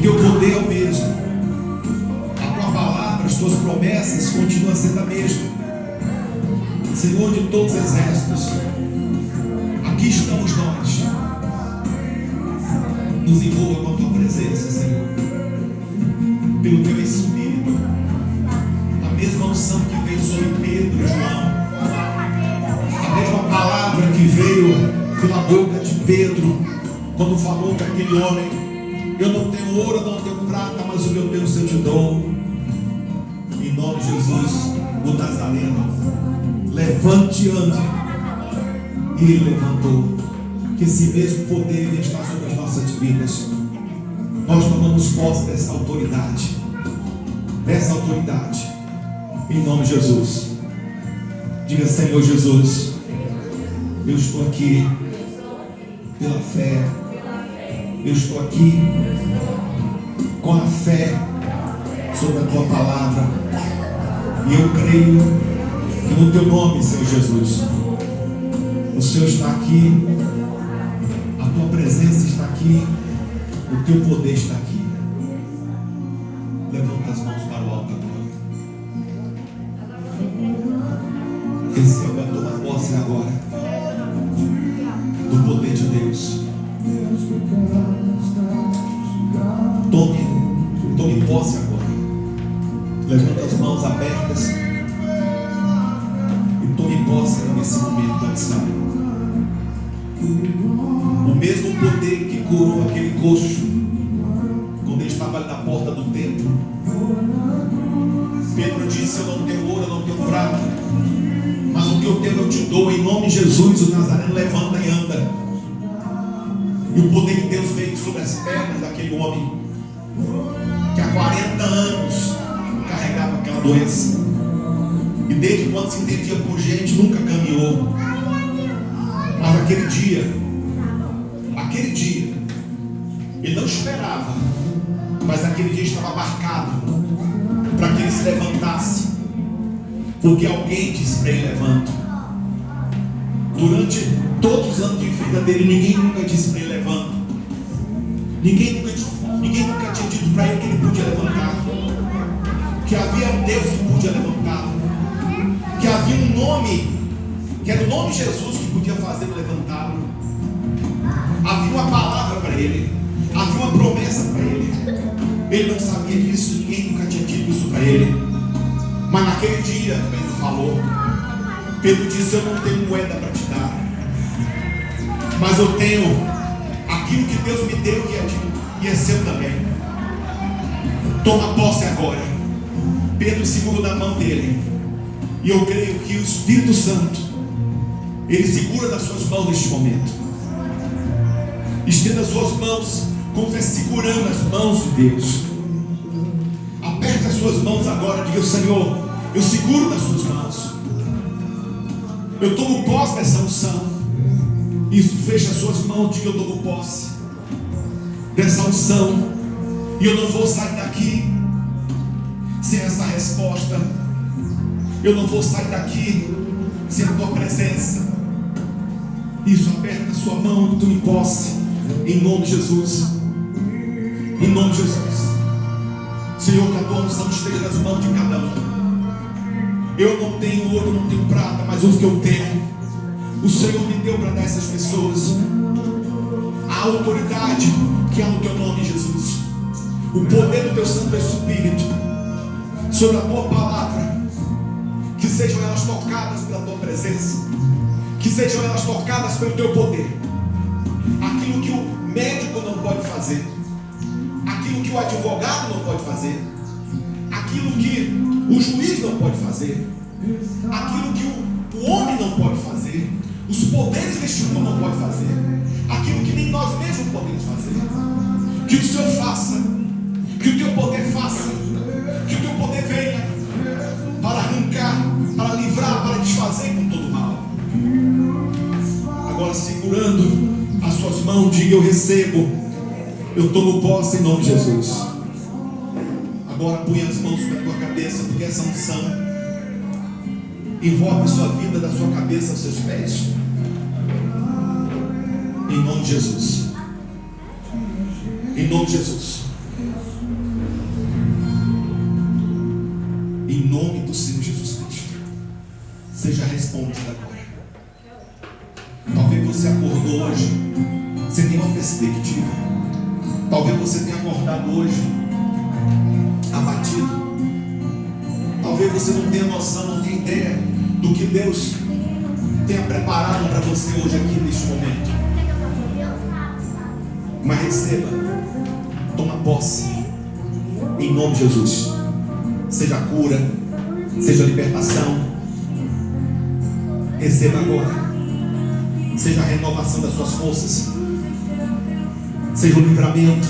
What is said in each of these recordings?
teu poder é o mesmo. A tua palavra, as tuas promessas continuam sendo a mesma. Senhor de todos os exércitos, aqui estamos nós. Nos envolva com a tua presença, Senhor, pelo teu Espírito. A mesma unção que veio sobre Pedro e João, a mesma palavra que veio pela boca de Pedro, quando falou para aquele homem: eu não tenho ouro, eu não tenho prata, mas o meu Deus eu te dou. Em nome de Jesus, o Nazareno, levante e ande. E ele levantou. Que esse mesmo poder está sobre as nossas vidas. Nós tomamos posse dessa autoridade. Dessa autoridade. Em nome de Jesus. Diga: Senhor Jesus, eu estou aqui pela fé. Eu estou aqui com a fé sobre a tua palavra. E eu creio que no teu nome, Senhor Jesus, o Senhor está aqui, a tua presença está aqui, o teu poder está aqui. Levanta as mãos para o alto agora. Receba, toma posse agora do poder de Deus. Tome posse agora. Levanta as mãos abertas e tome posse nesse momento da ação. O mesmo poder que curou aquele coxo quando ele estava ali na porta do templo. Pedro disse: eu não tenho ouro, eu não tenho prata, mas o que eu tenho eu te dou. Em nome de Jesus, o Nazareno levanta e anda. E o poder de Deus veio sobre as pernas daquele homem que há 40 anos carregava aquela doença. E desde quando se entendia por gente, nunca caminhou. Mas aquele dia, ele não esperava, mas aquele dia estava marcado para que ele se levantasse. Porque alguém disse para ele: levanta. Durante todos os anos de vida dele, ninguém nunca disse para ele: levanta. Ninguém nunca tinha dito para ele que ele podia levantar, que havia um Deus que podia levantar, que havia um nome, que era o nome de Jesus, que podia fazê-lo levantá-lo. Havia uma palavra para ele, havia uma promessa para ele. Ele não sabia disso, ninguém nunca tinha dito isso para ele. Mas naquele dia, Pedro falou. Pedro disse: eu não tenho moeda para te dar, mas eu tenho aquilo que Deus me deu, que é seu também. Toma posse agora. Pedro segura na mão dele, e eu creio que o Espírito Santo, ele segura nas suas mãos neste momento. Estenda as suas mãos como se segurando as mãos de Deus. Aperte as suas mãos agora. Diga: Senhor, eu seguro nas suas mãos. Eu tomo posse dessa unção. Isso, fecha as suas mãos. Diga: eu tomo posse dessa unção. E eu não vou sair daqui sem essa resposta. Eu não vou sair daqui sem a tua presença. Isso, aperta a sua mão e tome posse. Em nome de Jesus. Em nome de Jesus. Senhor, que a tua unção esteja nas mãos de cada um. Eu não tenho ouro, não tenho prata, mas o que eu tenho, o Senhor me deu para dar a essas pessoas. A autoridade que há no teu nome, Jesus. O poder do teu Santo Espírito sobre a tua palavra. Que sejam elas tocadas pela tua presença, que sejam elas tocadas pelo teu poder. Aquilo que o médico não pode fazer, aquilo que o advogado não pode fazer, aquilo que o juiz não pode fazer, aquilo que o homem não pode fazer, os poderes deste mundo não podem fazer, aquilo que nem nós mesmos podemos fazer. Que o Senhor faça, que o teu poder faça, que o teu poder venha para arrancar, para livrar, para desfazer com todo o mal. Agora, segurando as suas mãos, diga: eu recebo, eu tomo posse em nome de Jesus. Agora põe as mãos sobre a tua cabeça, porque essa unção envolve a sua vida, da sua cabeça aos seus pés. Em nome de Jesus. Em nome de Jesus. nome do Senhor Jesus Cristo, seja respondido agora. Talvez você acordou hoje sem nenhuma perspectiva. Talvez você tenha acordado hoje abatido. Talvez você não tenha noção, não tenha ideia do que Deus tenha preparado para você hoje aqui neste momento. Mas receba, toma posse, em nome de Jesus. Seja cura, seja libertação. Receba agora. Seja a renovação das suas forças, seja o livramento.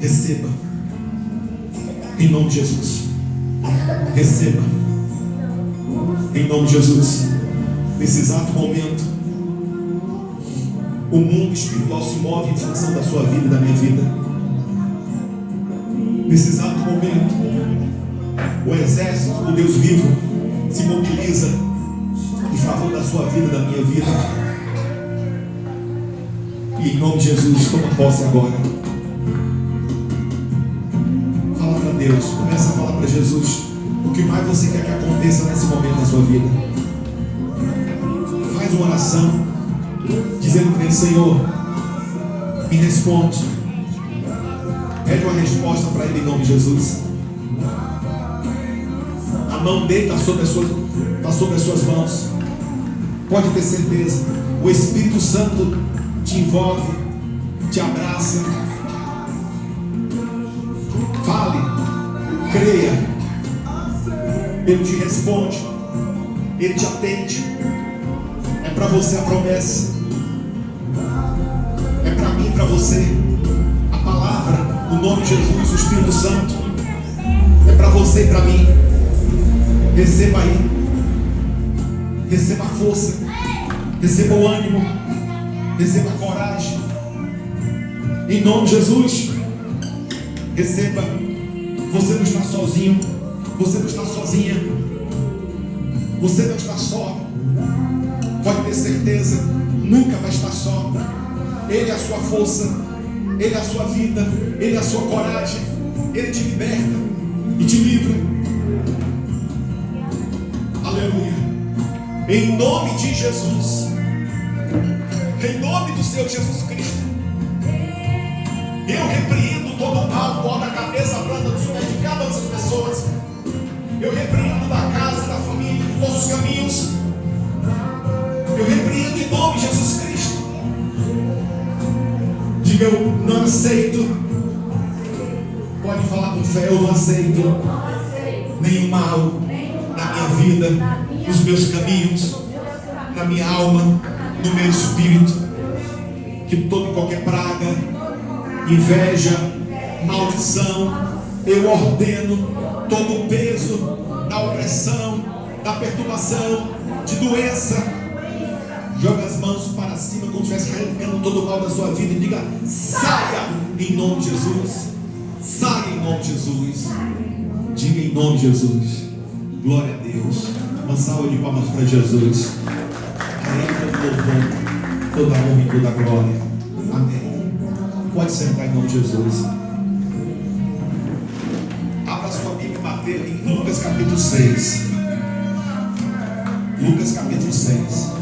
Receba, em nome de Jesus. Receba, em nome de Jesus. Nesse exato momento, o mundo espiritual se move em função da sua vida e da minha vida. Nesse exato momento, o exército do Deus vivo se mobiliza em favor da sua vida e da minha vida. E em nome de Jesus, toma posse agora. Fala para Deus, começa a falar para Jesus o que mais você quer que aconteça nesse momento da sua vida. Faz uma oração dizendo para ele: Senhor, me responde. Pede uma resposta para ele em nome de Jesus. A mão dele está sobre as suas mãos. Pode ter certeza, o Espírito Santo te envolve, te abraça. Fale, creia. Ele te responde, ele te atende. É para você a promessa, é para mim e para você a palavra, o nome de Jesus, o Espírito Santo. É para você e para mim. Receba aí, receba a força, receba o ânimo, receba a coragem, em nome de Jesus. Receba. Você não está sozinho, você não está sozinha, você não está só. Pode ter certeza, nunca vai estar só. Ele é a sua força, ele é a sua vida, ele é a sua coragem. Ele te liberta e te livra. Aleluia. Em nome de Jesus, em nome do Senhor Jesus Cristo, eu repreendo todo o mal, toda a cabeça branca dos pés de cada uma dessas pessoas. Eu repreendo da casa, da família, de todos os caminhos. Eu repreendo em nome de Jesus Cristo. Diga: eu não aceito. Pode falar com fé: eu não aceito nenhum mal na minha vida, nos meus caminhos, na minha alma, no meu espírito. Que toda e qualquer praga, inveja, maldição, eu ordeno todo o peso da opressão, da perturbação, de doença. Joga as mãos para cima como se estivesse arrancando todo o mal da sua vida e diga: saia em nome de Jesus. Saia em nome de Jesus. Diga: em nome de Jesus. Glória a Deus. Uma salva de palmas para Jesus. A Ele todo louvor, toda a honra e toda a glória. Amém. Pode sentar em nome de Jesus. Abra sua Bíblia e bater em Lucas capítulo 6. Lucas capítulo 6.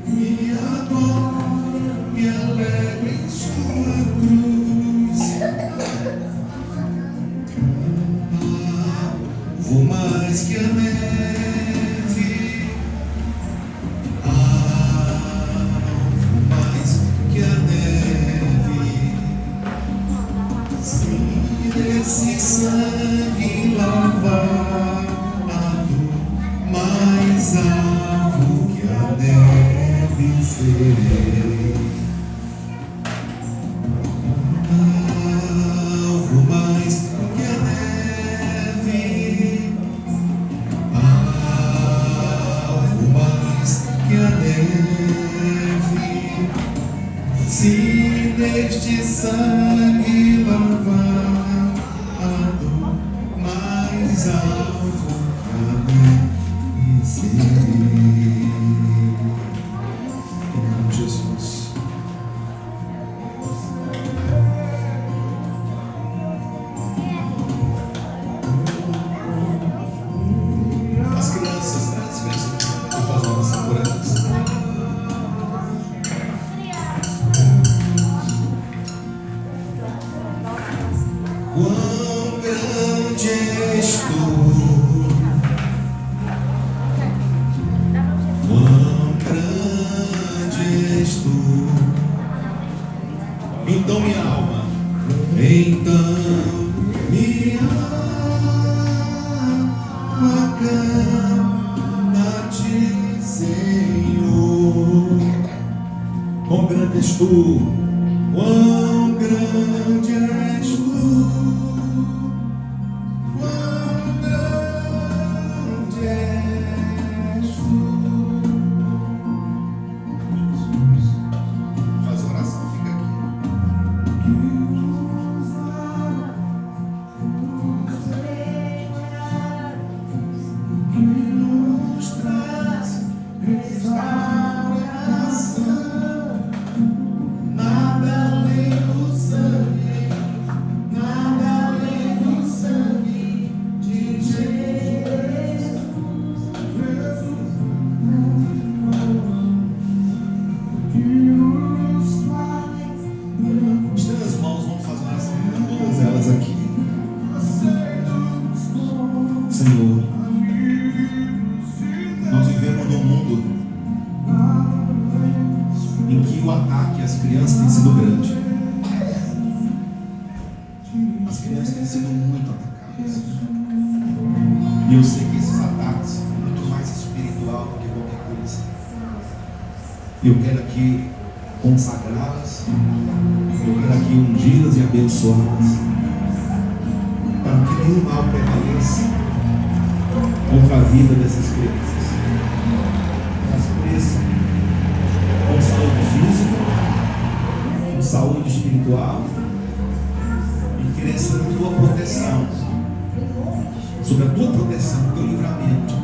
Me adoro, me alegro em sua cruz. Vou mais que a neve. Vou mais que a neve. Se desse sangue lavado, mais alvo que a neve serei. Alvo mais que a neve. Alvo mais que a neve. Se neste sangue lavado, mais alvo que a neve serei. Em nome de Jesus. Então minha alma canta-te, Senhor. Quão grande és tu, quão grande és tu, quão grande és tu. Faz a oração, fica aqui. Que nos traz restauração. Nada além do sangue de Jesus. Estenda as mãos, vamos fazer uma oração, todas elas aqui. Senhor, nós vivemos num mundo em que o ataque às crianças tem sido grande. As crianças têm sido muito atacadas. E eu sei que esses ataques são muito mais espiritual do que qualquer coisa. E eu quero aqui consagrá-las, eu quero aqui ungí-las e abençoá-las, para que nenhum mal prevaleça contra a vida dessas crianças. Elas cresçam com saúde física, com saúde espiritual, e cresçam na tua proteção, sobre a tua proteção, o teu livramento,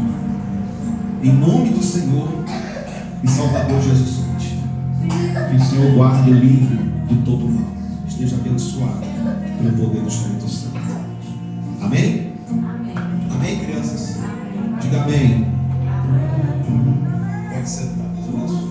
em nome do Senhor e Salvador Jesus Cristo. Que o Senhor guarde livre de todo mal, esteja abençoado pelo poder do Espírito Santo. Amém? Amém, crianças? Diga amém. Pode sentar, Deus abençoe.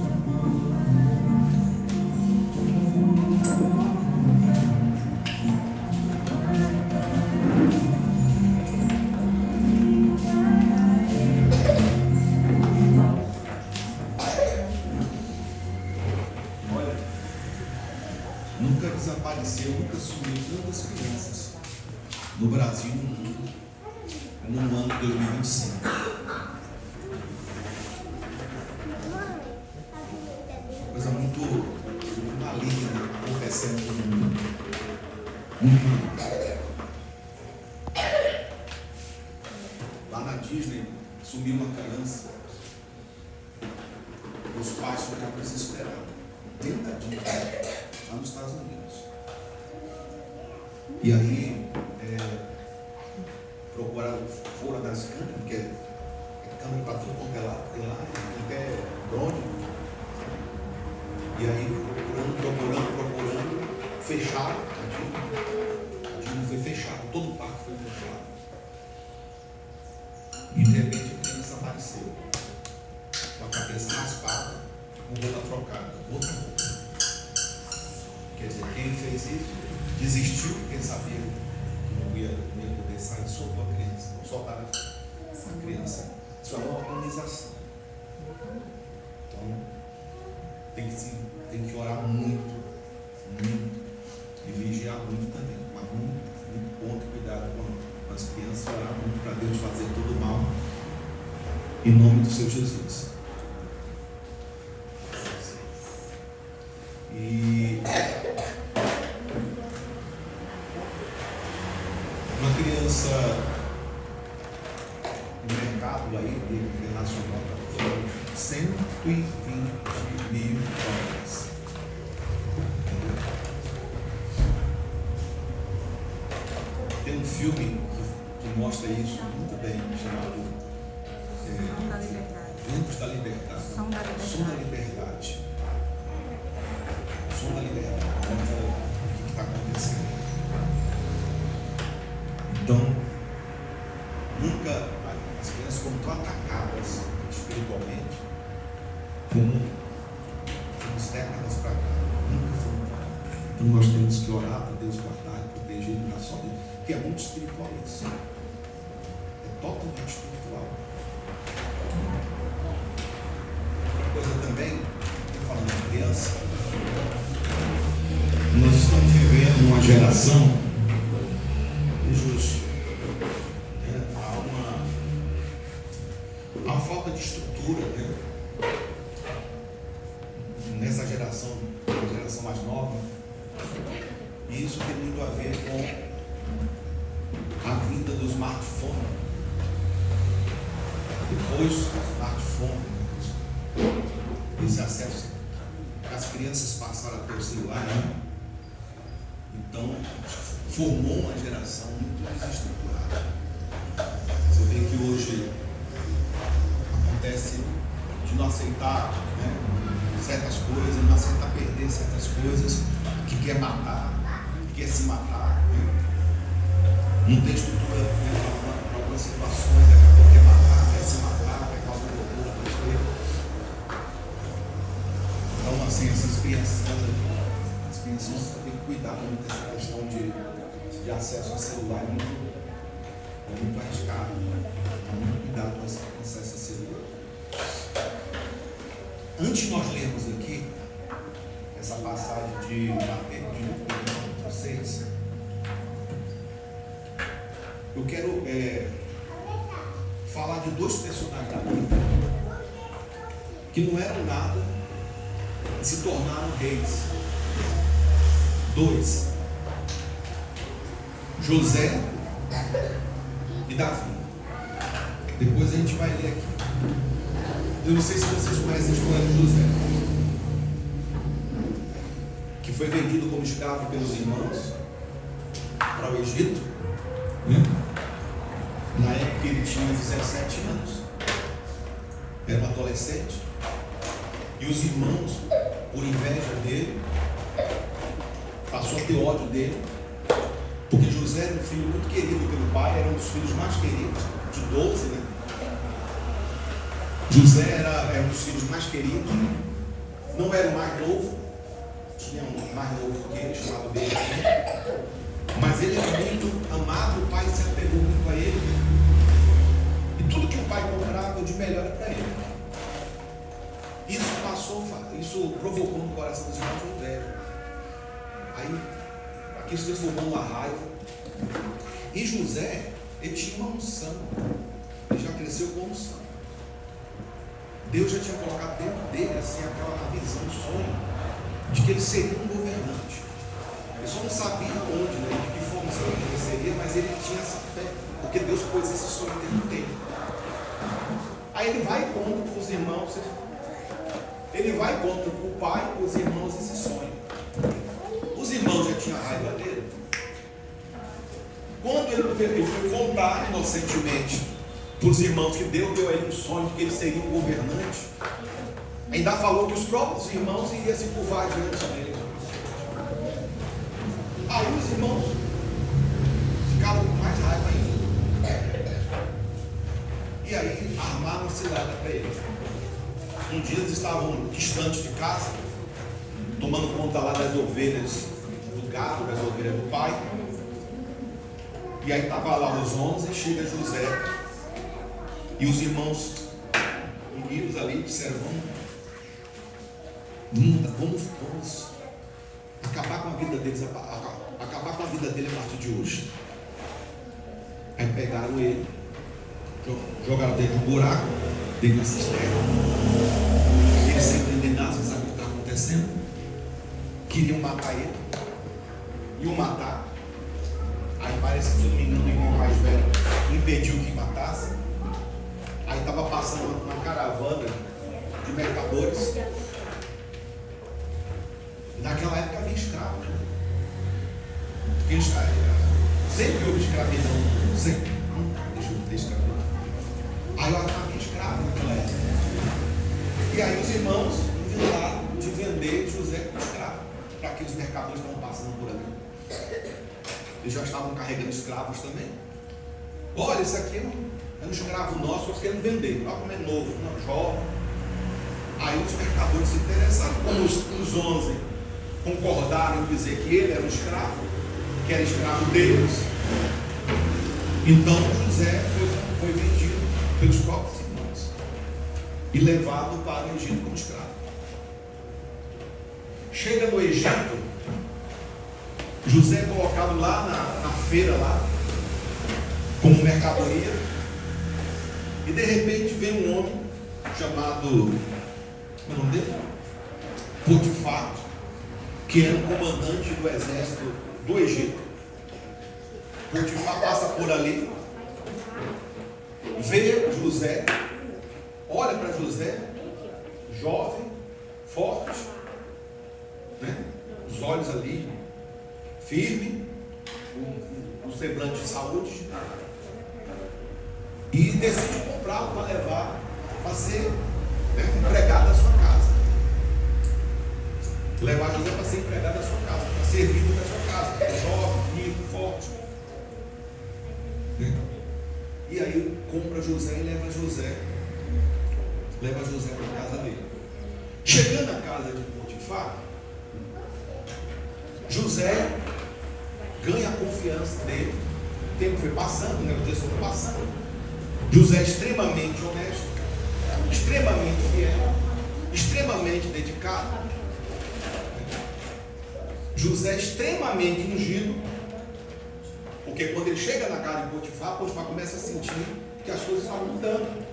Olha, nunca desapareceu, nunca sumiu tantas crianças no Brasil e no mundo no ano de 2025. Coisa muito maligna acontecendo no mundo. Muito maligna. Lá na Disney sumiu uma criança. Os pais ficaram desesperados. Dentro da Disney, lá nos Estados Unidos. E aí procuraram fora das câmeras, porque é câmera para tudo quanto é lá, tem lá, tem até drone. E aí procurando, fecharam a Disney foi fechada, todo o parque foi fechado. E de repente a criança apareceu, com a cabeça raspada, com roupa trocada, outra roupa. Quer dizer, quem fez isso desistiu, porque sabia que não ia poder sair, soltou a criança, soltaram a criança. Isso é uma organização. Então, tem que orar muito e vigiar muito também. Mas muito ponto e cuidado com as crianças, orar muito para Deus fazer todo o mal em nome do Senhor Jesus. E uma criança no mercado aí, internacional, está por $120 mil. Tem um filme que mostra isso muito bem, chamado Ventos da Liberdade. Som da Liberdade. Som da Liberdade. Mostra o que está acontecendo. Então, nunca as crianças foram tão atacadas espiritualmente como uns décadas para cá. Nunca foram. Então nós temos que orar para Deus guardar e proteger e dar só Deus, que é muito espiritual isso. É totalmente espiritual. Outra coisa também, estou falando de criança, nós estamos vivendo uma geração né, nessa geração, a geração mais nova, e isso tem muito a ver com a vinda do smartphone. Depois do smartphone, esse acesso, as crianças passaram a ter o celular, né? Então formou uma geração muito desestruturada. Você vê que hoje acontece de não aceitar, né, certas coisas, não aceitar perder certas coisas, que quer matar, que quer se matar, né? Não tem estrutura, né, para algumas situações, daqui a pouco quer matar, quer se matar, quer causar loucura, então assim, essas crianças têm que cuidar muito dessa questão de acesso ao celular, é muito arriscado, muito cuidado com esse acesso ao celular. Antes de nós lermos aqui essa passagem de Mateus 6, eu quero falar de dois personagens da Bíblia que não eram nada e se tornaram reis. Dois: José e Davi. Depois a gente vai ler aqui. Eu não sei se vocês conhecem a história de José, que foi vendido como escravo pelos irmãos para o Egito, né? Na época ele tinha 17 anos, era um adolescente, e os irmãos, por inveja dele, passou a ter ódio dele, porque José era um filho muito querido pelo pai, era um dos filhos mais queridos, de 12, né? José era um dos filhos mais queridos, não era o mais novo, tinha um mais novo do que ele, chamava dele, mas ele era muito amado, o pai se apegou muito a ele, e tudo que o pai comprava de melhor era para ele. Isso provocou no coração dos irmãos um velho. Aí aqui se transformou uma raiva. E José, ele tinha uma unção, ele já cresceu com unção. Deus já tinha colocado dentro dele assim, aquela visão, um sonho de que ele seria um governante. Ele só não sabia onde, né, de que forma ele seria, mas ele tinha essa fé, porque Deus pôs esse sonho dentro dele. Aí ele vai contra os irmãos, ele vai contra o pai e os irmãos esse sonho. Os irmãos já tinham raiva dele. Quando ele foi contar inocentemente para os irmãos que Deus deu a ele um sonho de que ele seria um governante, ainda falou que os próprios irmãos iriam se curvar diante dele. Aí os irmãos ficaram com mais raiva ainda. E aí armaram uma cilada para ele. Um dia eles estavam distantes de casa, tomando conta lá das ovelhas do gado, das ovelhas do pai. E aí estava lá os 11, chega José. E os irmãos unidos ali disseram: vamos acabar com a vida deles, acabar com a vida dele a partir de hoje. Aí pegaram ele, jogaram dentro de um buraco, dentro da cisterna. Ele sem entender nada, sem saber o que está acontecendo. Queriam matar ele, iam matar. Aí parece que, se não me engano, o irmão mais velho impediu que matasse. Aí estava passando uma caravana de mercadores. Naquela época havia escravo, né? Porque sempre houve escravidão, sempre. Deixa eu ter escravidão. Aí havia escravo naquela época. E aí os irmãos inventaram de vender José como escravo para aqueles mercadores que estavam passando por ali. Eles já estavam carregando escravos também. Olha, esse aqui é um escravo nosso, nós queremos vender. Olha como é novo, não, jovem. Aí os mercadores se interessaram. Como os 11 concordaram em dizer que ele era um escravo, que era escravo deles, então José foi vendido pelos próprios irmãos e levado para o Egito como escravo. Chega no Egito, José é colocado lá na feira, lá como mercadoria, e de repente vem um homem chamado, como é o nome dele? Potifar, que era o comandante do exército do Egito. Potifar passa por ali, vê José, olha para José, jovem, forte, né? Os olhos ali, firme, um semblante de saúde, e decide comprá-lo para levar, para ser, né, empregado da sua casa. Levar José para ser empregado da sua casa, para servir da sua casa. É jovem, bonito, forte. E aí compra José e leva José para a casa dele. Chegando à casa de Potifar, José ganha a confiança dele. O tempo foi passando, né? Os dias foram passando. José é extremamente honesto, extremamente fiel, extremamente dedicado. José é extremamente ungido, porque quando ele chega na casa de Potifar, Potifar começa a sentir que as coisas estavam mudando.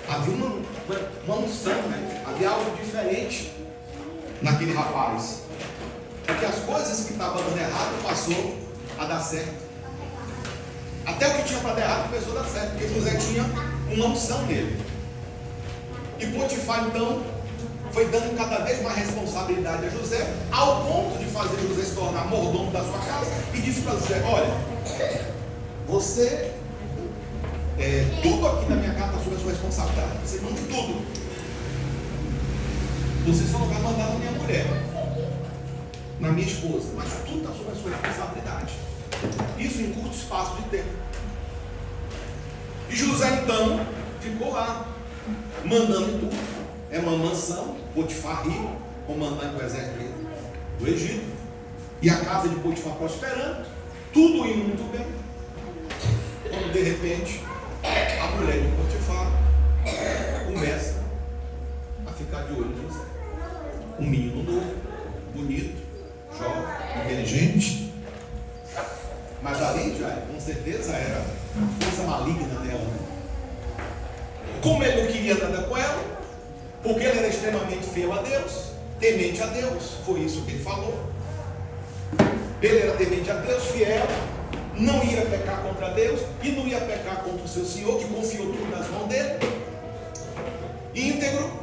Havia uma unção, né? Havia algo diferente naquele rapaz. Porque as coisas que estavam dando errado passou a dar certo. Até o que tinha para dar errado começou a dar certo, porque José tinha uma unção nele. E Potifar então foi dando cada vez mais responsabilidade a José, ao ponto de fazer José se tornar mordomo da sua casa, e disse para José: olha, você, tudo aqui na minha casa está sob a sua responsabilidade, você manda tudo. Você só não vai mandar na minha mulher, na minha esposa, mas tudo está sob a sua responsabilidade. Isso em curto espaço de tempo. E José então ficou lá, mandando tudo. É uma mansão, Potifar rico, comandante do exército do Egito, e a casa de Potifar prosperando, tudo indo muito bem. Quando de repente a mulher de Potifar começa a ficar de olho em José. Um menino novo, bonito, jovem, inteligente, mas ali já com certeza era a força maligna dela. Como ele não queria nada com ela, porque ele era extremamente fiel a Deus, temente a Deus, foi isso que ele falou. Ele era temente a Deus, fiel, não ia pecar contra Deus e não ia pecar contra o seu Senhor, que confiou tudo nas mãos dele, íntegro.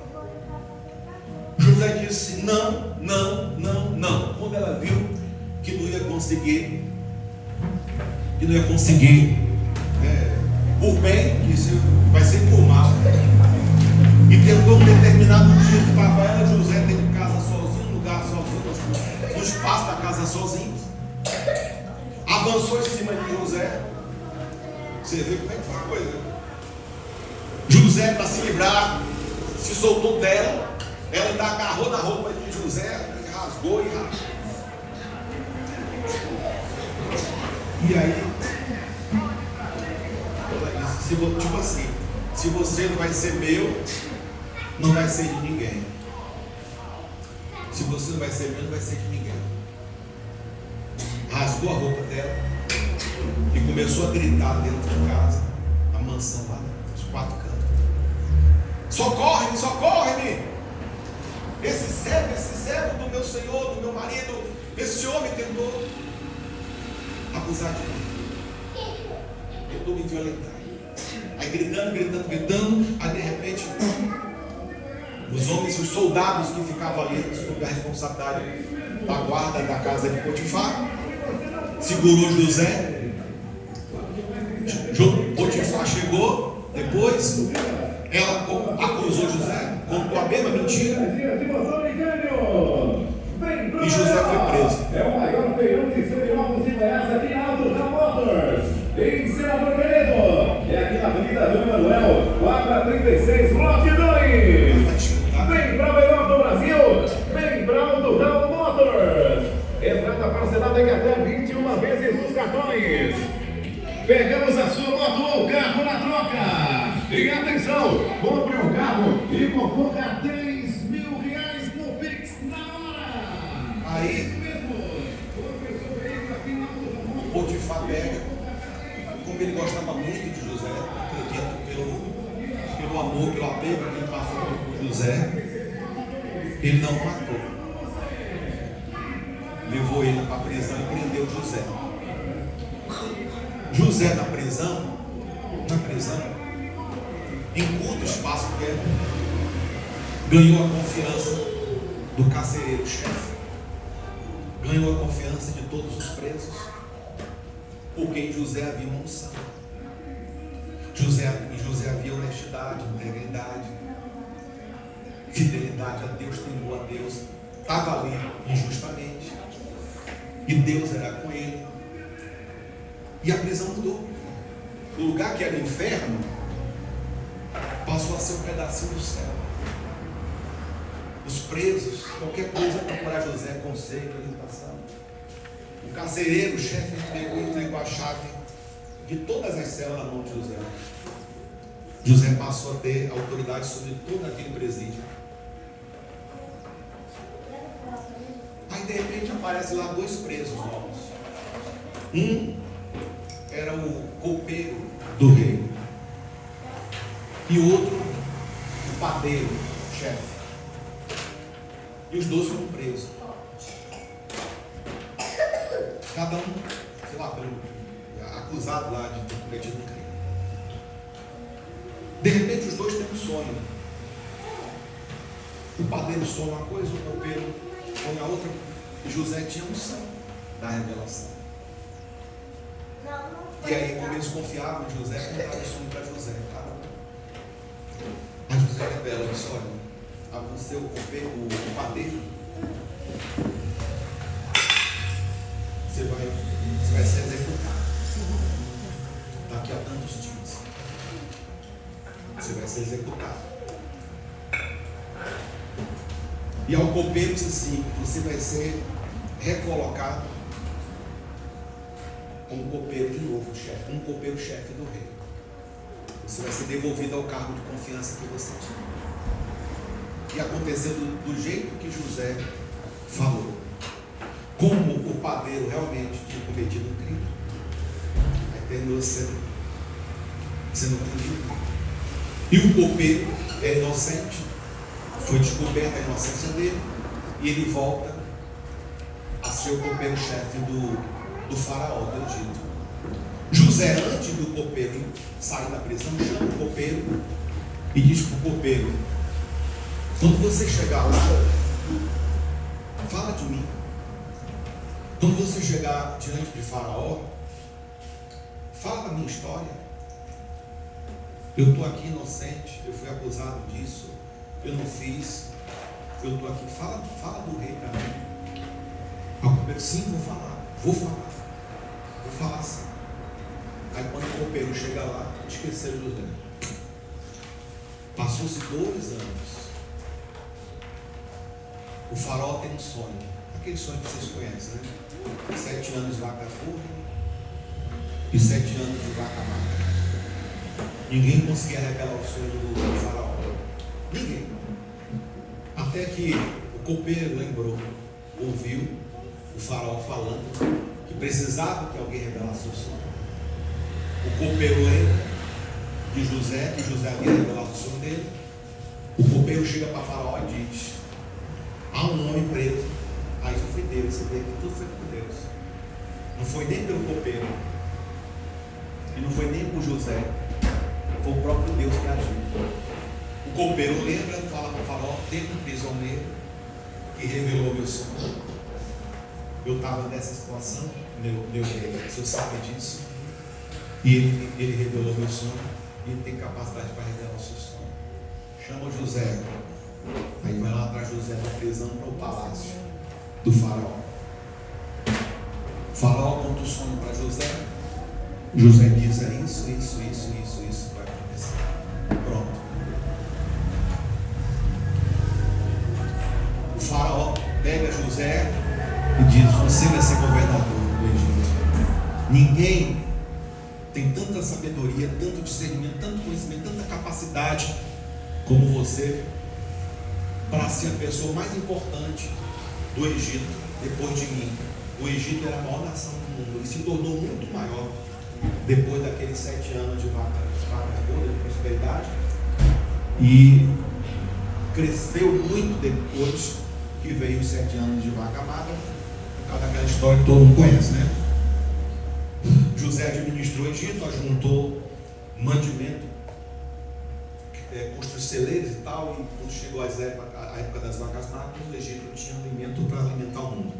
José disse não, não, não, não. Quando ela viu que não ia conseguir, por bem, disse: vai ser por mal. E tentou um determinado dia que estava ela e José dentro de casa sozinho, no lugar sozinho, no espaço da casa sozinho. Avançou em cima de José. Você vê como é que foi a coisa. José, para se livrar, se soltou dela. Ela ainda agarrou na roupa de José, rasgou e rasgou. E aí, ela disse: tipo assim, se você não vai ser meu, não vai ser de ninguém. Se você não vai ser meu, não vai ser de ninguém. Rasgou a roupa dela e começou a gritar dentro de casa, na mansão lá, nos 4 cantos: socorre-me, socorre-me! Esse servo do meu senhor, do meu marido, esse homem tentou abusar de mim, tentou me violentar. Aí gritando, aí de repente os homens, os soldados que ficavam ali sob a responsabilidade da guarda da casa de Potifar, segurou José. Potifar chegou, depois ela acusou José, contou a mesma mentira, e José foi preso. É o maior feirão de seminovos e Goiás aqui na Auto Motors, em Senador Querido. É aqui na Avenida do Emanuel, 436, lote 2. Vem para o melhor do Brasil, vem para o Auto Motors. Entrada parcelada em até 21 vezes nos cartões. Pegamos a sua moto ou carro na troca. E atenção, compre um carro e concorra a R$10.000 no Pix na hora. Aí o Potifar pega, como ele gostava muito de José, acredito pelo amor, pelo apego que ele passou por José, ele não matou. Levou ele para a prisão e prendeu José. José na prisão, em curto espaço de tempo, ganhou a confiança do carcereiro-chefe, ganhou a confiança de todos os presos, porque em José havia uma unção. Em José havia honestidade, integridade, fidelidade a Deus, temor a Deus. Estava ali injustamente, e Deus era com ele, e a prisão mudou. O lugar que era inferno passou a ser um pedacinho do céu. Os presos, qualquer coisa para procurar José, conselho, orientação. O carcereiro, o chefe, entregou a chave de todas as celas na mão de José. José passou a ter autoridade sobre todo aquele presídio. Aí de repente aparece lá 2 presos novos. Um era o copeiro do rei, e outro o padeiro, chefe. E os 2 foram presos. Cada um, sei lá, acusado lá de ter cometido um crime. De repente os 2 têm um sonho. O padeiro sonha uma coisa, o copeiro sonha a outra. E José tinha um sonho da revelação. E aí, como eles confiavam em José, contaram o sonho para José. Cada um. Aí José revela: olha, a você, o copeiro, o padeiro, você vai ser executado daqui a tantos dias. Você vai ser executado. E ao copeiro disse assim: você vai ser recolocado como copeiro de novo, chefe, um copeiro-chefe do rei. Você vai ser devolvido ao cargo de confiança que você tinha. E aconteceu do jeito que José falou. Como o padeiro realmente tinha cometido um crime, aí terminou sendo punido. E o copeiro é inocente, foi descoberta a inocência dele, e ele volta a ser o copeiro-chefe do faraó do Egito. José, antes do copeiro sair da prisão, chama o copeiro e diz para o copeiro: quando você chegar lá, fala de mim. Quando você chegar diante de Faraó, fala da minha história. Eu estou aqui inocente, eu fui acusado disso, eu não fiz, eu estou aqui. Fala do rei para mim. Aí o copeiro: sim, vou falar sim. Aí quando o copeiro chega lá, esqueceram José. Passou-se 2 anos. O faraó tem um sonho, aquele sonho que vocês conhecem, né? 7 anos de vaca gorda e 7 anos de vaca magra. Ninguém conseguia revelar o sonho do faraó. Ninguém. Até que o copeiro lembrou, ouviu o faraó falando que precisava que alguém revelasse o sonho. O copeiro lembra de José, que José havia revelado o sonho dele. O copeiro chega para Faraó e diz: há um homem preso. Aí já foi Deus, você vê que tudo foi por Deus. Não foi nem pelo copeiro, e não foi nem por José, foi o próprio Deus que agiu. O copeiro lembra, fala para o Faraó: teve um prisioneiro que revelou meu sonho. Eu estava nessa situação, meu rei, o senhor sabe disso. E ele revelou meu sonho, e ele tem capacidade para revelar o seu sonho. Chama José. Aí vai lá atrás de José da prisão para o palácio do faraó. O faraó conta o sonho para José. José diz: é isso que vai acontecer. Pronto. O faraó pega José e diz: você vai ser governador do Egito. Ninguém tem tanta sabedoria, tanto discernimento, tanto conhecimento, tanta capacidade como você para ser a pessoa mais importante do Egito depois de mim. O Egito era a maior nação do mundo e se tornou muito maior depois daqueles 7 anos de vacas gordas, de prosperidade. E cresceu muito depois que veio os 7 anos de vaca magra, por causa daquela história que todo mundo conhece, né? José administrou o Egito, ajuntou mantimento, construiu celeiros e tal, e quando chegou a época das vacas magras, o Egito tinha alimento para alimentar o mundo.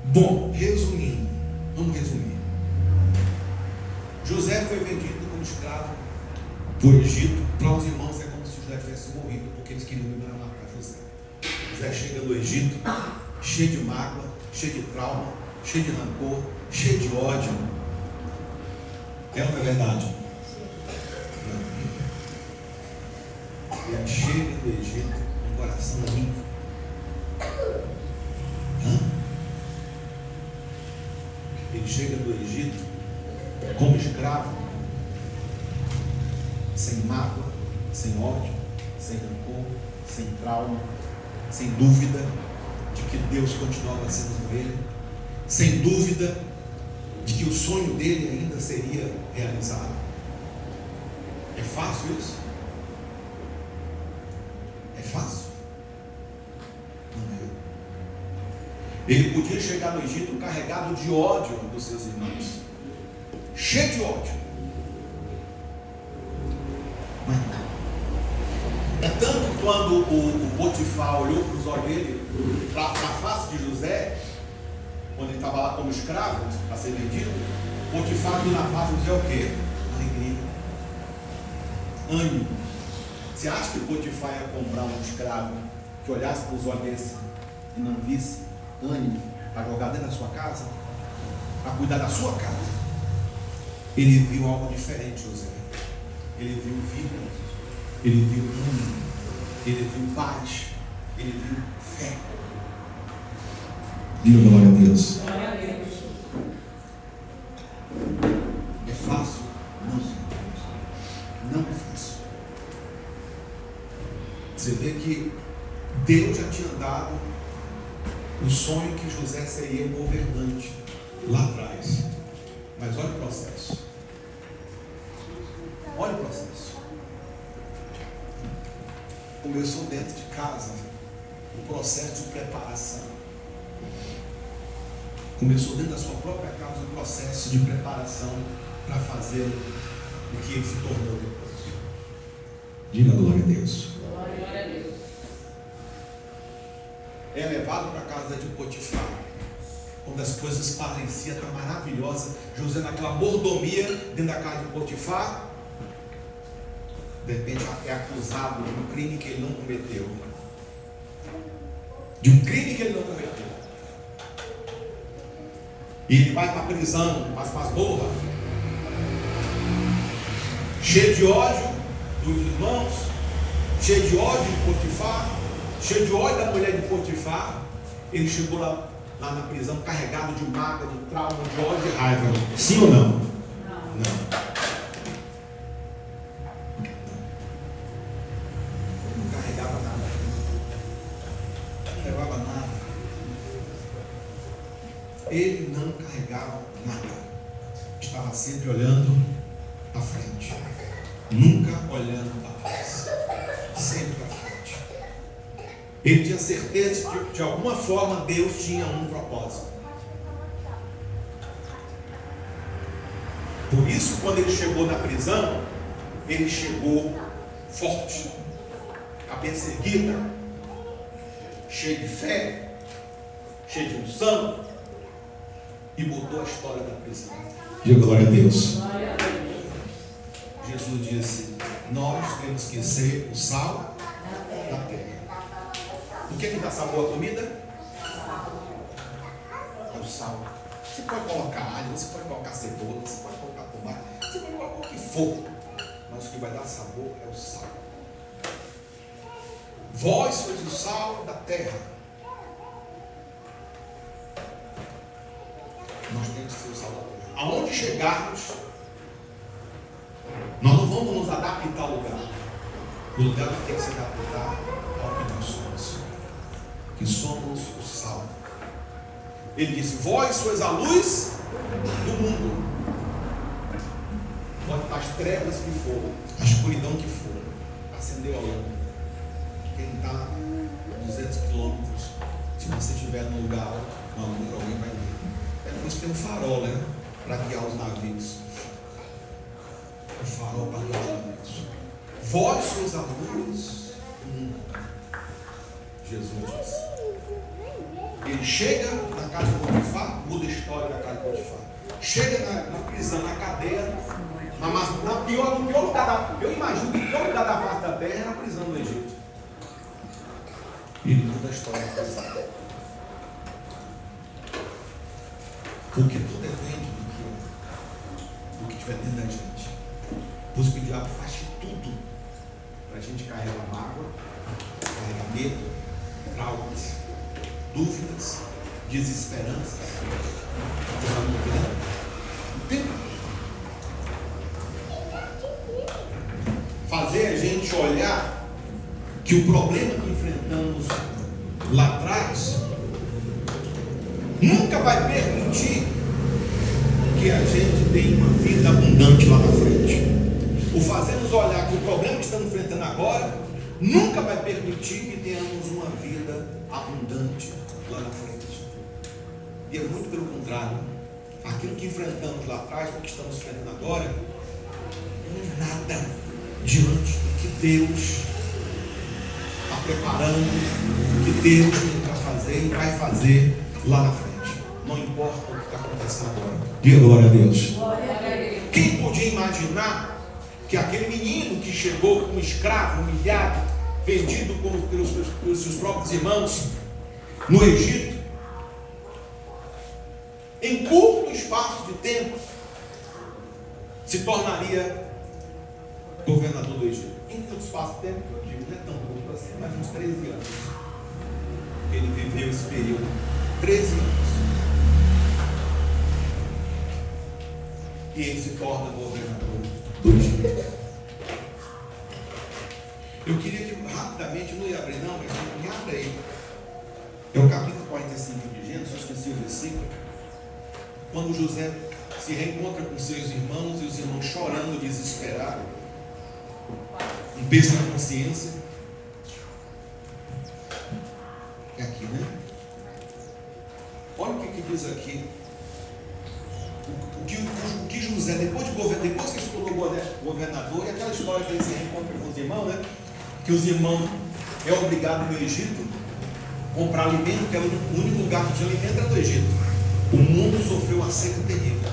Bom, resumindo, vamos resumir. José foi vendido como escravo para o Egito. Para os irmãos é como se José tivesse morrido, porque eles queriam matar José. José chega do Egito, cheio de mágoa, cheio de trauma, cheio de rancor, cheio de ódio. É uma verdade. Ele chega do Egito com o coração limpo. Ele chega do Egito como escravo, sem mágoa, sem ódio, sem rancor, sem trauma, sem dúvida de que Deus continuava sendo com ele, sem dúvida de que o sonho dele ainda seria realizado. É fácil isso? É fácil? Não é. Ele podia chegar no Egito carregado de ódio dos seus irmãos, cheio de ódio. Mas não. É tanto que quando o Potifar olhou para os olhos dele, para a face de José, quando ele estava lá como escravo, para ser vendido, Potifar viu na face de José o quê? Alegria, ânimo. Você acha que Potifar ia comprar um escravo que olhasse para os olhos desse e não visse ânimo para jogar dentro da sua casa, para cuidar da sua casa? Ele viu algo diferente, José. Ele viu vida, ele viu ânimo, ele viu paz, ele viu fé. Diga glória a Deus. Glória a Deus. É fácil? Não é fácil. Você vê que Deus já tinha dado o sonho que José seria um governante lá atrás. Mas olha o processo. Olha o processo. Começou dentro de casa o processo de preparação. Começou dentro da sua própria casa o processo de preparação para fazer o que ele se tornou depois. Diga glória a Deus. Glória a Deus. É levado para a casa de Potifar, quando as coisas pareciam estar maravilhosas. José naquela mordomia dentro da casa de Potifar, de repente é acusado de um crime que ele não cometeu. De um crime que ele não cometeu. E ele vai para a prisão, para as masmorras, cheio de ódio dos irmãos, cheio de ódio de Potifar, cheio de ódio da mulher de Potifar. Ele chegou lá na prisão carregado de mágoa, de trauma, de ódio e raiva. Sim ou não? Não. Não carregava nada. Não levava nada. Ele não carregava nada. Estava sempre olhando para frente. Nunca olhando para trás. Sempre para frente. Ele tinha certeza que de alguma forma Deus tinha um propósito. Por isso, quando ele chegou na prisão, ele chegou forte, cabeça erguida, cheio de fé, cheio de unção, e mudou a história da prisão. Diga glória a Deus. Glória a Deus. Jesus disse: nós temos que ser o sal da terra. O que dá sabor à comida? É o sal. Você pode colocar alho, você pode colocar cebola, você pode colocar tomate, você pode colocar o que for, mas o que vai dar sabor é o sal. Vós sois o sal da terra. Nós temos que ser o sal da terra. Aonde chegarmos, nós não vamos nos adaptar ao lugar. O lugar vai ter que se adaptar ao que nós somos. Que somos o sal. Ele disse: vós sois a luz do mundo. Pode estar as trevas que for, a escuridão que for, acendeu a lâmpada. Quem está a 200 quilômetros, se você estiver num lugar alto, alguém vai ver. É por isso que tem um farol, né? Para guiar os navios. O farol para guiar os navios. Vós sois a luz do mundo. Jesus disse. Ele chega na casa de Potifar, muda a história da casa de Potifar. Chega na prisão, na cadeia, no pior lugar eu imagino que o pior lugar da face da terra é na prisão do Egito. Ele muda a história da prisão. Porque tudo depende do que tiver dentro da gente. Por isso que o diabo faz tudo para a gente carregar mágoa, carregar medo, traumas, dúvidas, desesperanças. Fazer a gente olhar que o problema que enfrentamos lá atrás nunca vai permitir que a gente tenha uma vida abundante lá na frente. O fazer-nos olhar que o problema que estamos enfrentando agora nunca vai permitir que tenhamos uma vida abundante lá na frente. E é muito pelo contrário. Aquilo que enfrentamos lá atrás, o que estamos enfrentando agora, não é nada diante do que Deus está preparando, o que Deus tem para fazer e vai fazer lá na frente. Não importa o que está acontecendo agora. Diga glória a Deus. Glória a Deus. Quem podia imaginar que aquele menino que chegou como escravo, humilhado, vendido pelos seus próprios irmãos no Egito, em curto espaço de tempo, se tornaria governador do Egito? Em curto espaço de tempo, eu digo, não é tão curto assim, mas uns 13 anos. Ele viveu esse período, 13 anos. E ele se torna governador do Egito. Eu queria que rapidamente, não ia abrir não, mas me abra aí. É o capítulo 45 de Gênesis, eu esqueci o versículo. Quando José se reencontra com seus irmãos e os irmãos chorando, desesperados, um peso na consciência. É aqui, né? Olha o que diz aqui. O que José, depois que ele se tornou governador, e aquela história que ele se reencontra com os irmãos, né? Que os irmãos é obrigado no Egito comprar alimento, que era o único lugar que tinha alimento era do Egito. O mundo sofreu uma seca terrível.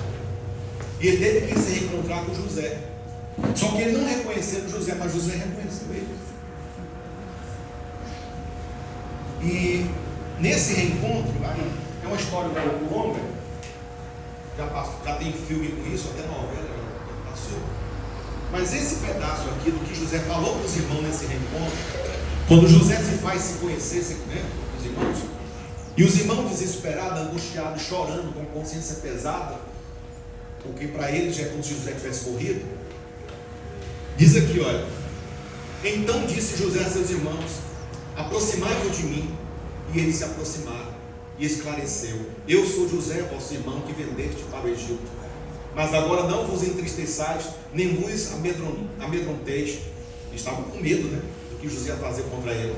E ele teve que se reencontrar com José. Só que ele não reconheceu José, mas José reconheceu ele. E nesse reencontro, é uma história do longa, já tem filme com isso, até novela já passou. Mas esse pedaço aqui do que José falou para os irmãos nesse reencontro, quando José se faz se conhecer, né, os irmãos, e os irmãos desesperados, angustiados, chorando, com consciência pesada, porque para eles já é como se José tivesse morrido. Diz aqui, olha: então disse José a seus irmãos: aproximai-vos de mim. E eles se aproximaram e esclareceu: eu sou José, vosso irmão, que vendeste para o Egito. Mas agora não vos entristeçais, nem vos amedronteis. Estavam com medo, né, do que José ia fazer contra ele.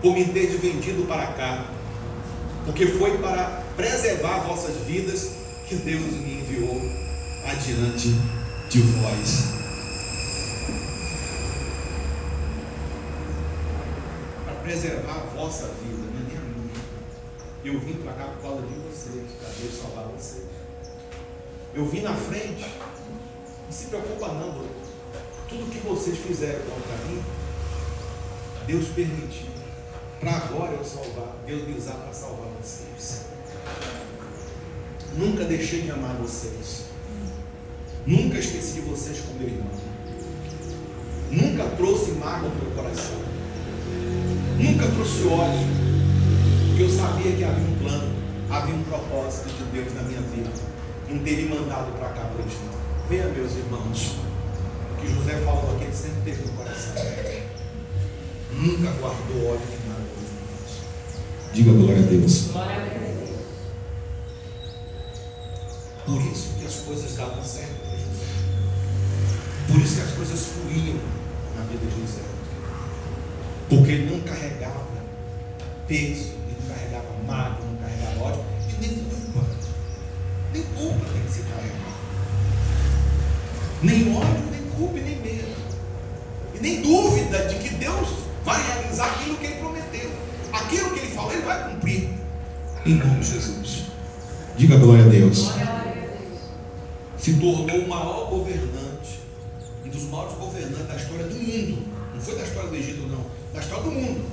Como me tendes vendido para cá, porque foi para preservar vossas vidas que Deus me enviou adiante de vós. Para preservar a vossa vida, não é nem a minha. Eu vim para cá por causa de vocês, para Deus salvar vocês. Eu vim na frente. Não se preocupa não, Bruno. Tudo que vocês fizeram contra mim, Deus permitiu. Para agora eu salvar, Deus me usar para salvar vocês. Nunca deixei de amar vocês. Nunca esqueci de vocês como meu irmão. Nunca trouxe mágoa no meu coração. Nunca trouxe ódio. Porque eu sabia que havia um plano, havia um propósito de Deus na minha vida, em ter me mandado para cá, para o Egito. Venha, meus irmãos. O que José falou aqui, ele sempre teve no coração. Nunca guardou ódio nem nada dos irmãos. Diga glória a Deus. Glória a Deus. Por isso que as coisas davam certo para José. Por isso que as coisas fluíam na vida de José. Porque ele não carregava peso, ele não carregava mágoa, não carregava ódio, e nem culpa. Nem culpa tem que se carregar. Nem ódio, nem culpa e nem medo. E nem dúvida de que Deus vai realizar aquilo que ele prometeu. Aquilo que ele falou, ele vai cumprir. Em nome de Jesus. Diga glória a Deus. Se tornou o maior governante, um dos maiores governantes da história do mundo. Não foi da história do Egito, não. Da história do mundo.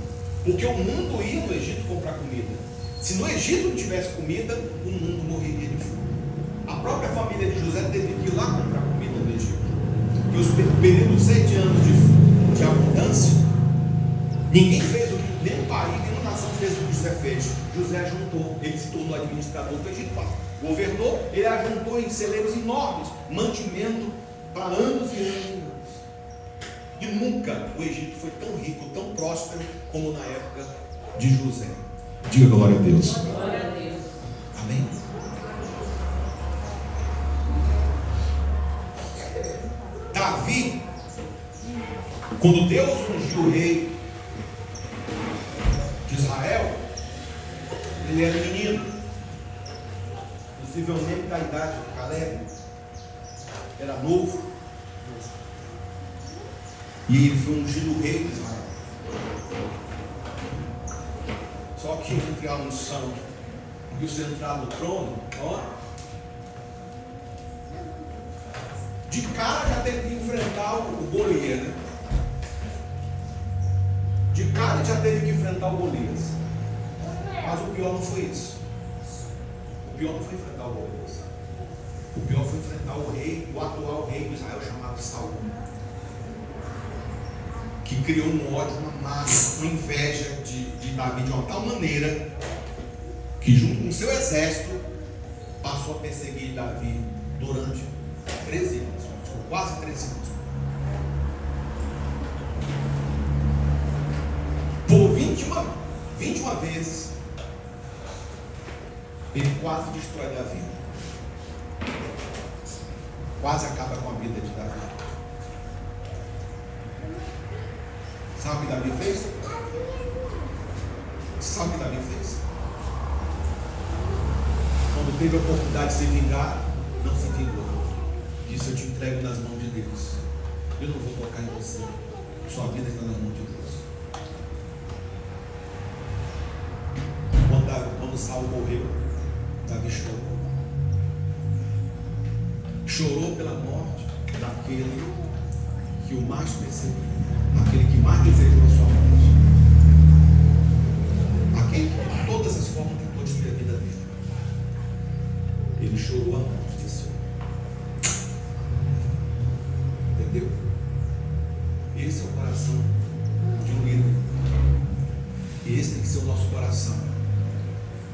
Porque o mundo ia no Egito comprar comida. Se no Egito não tivesse comida, o mundo morreria de fome. A própria família de José teve que ir lá comprar comida no Egito. Porque os períodos de 7 anos de abundância, ninguém fez o que, nem um país, nem uma nação fez o que José fez. José juntou, ele se tornou administrador do Egito, governou, ele ajuntou em celeiros enormes, mantimento para anos e anos e anos. E nunca o Egito foi tão rico, tão próspero como na época de José. Diga glória a Deus. Glória a Deus. Amém? Davi, quando Deus ungiu o rei de Israel, ele era menino, possivelmente da idade de Caleb, era novo, e ele foi ungido rei de Israel. Só que entre a unção e o sentar no trono, ó, de cara já teve que enfrentar o Golias, né? De cara já teve que enfrentar o Golias. Mas o pior não foi isso. O pior não foi enfrentar o Golias. O pior foi enfrentar o rei, o atual rei de Israel chamado Saul, que criou um ódio, uma mágoa, uma inveja de Davi de uma tal maneira que junto com o seu exército passou a perseguir Davi durante 13 anos, quase 13 anos. Por 21 vezes ele quase destrói Davi, quase acaba com a vida de Davi. Sabe o que Davi fez? Sabe o que Davi fez? Quando teve a oportunidade de se vingar, não se vingou. Disse: eu te entrego nas mãos de Deus. Eu não vou tocar em você. Sua vida está nas mãos de Deus. Quando Saul morreu, Davi chorou. Chorou pela morte daquele que o mais perseguiu, aquele que mais desejou a sua morte, aquele que de todas as formas tentou destruir a vida dele. Ele chorou a morte desse homem. Entendeu? Esse é o coração de um líder. E esse tem que ser o nosso coração.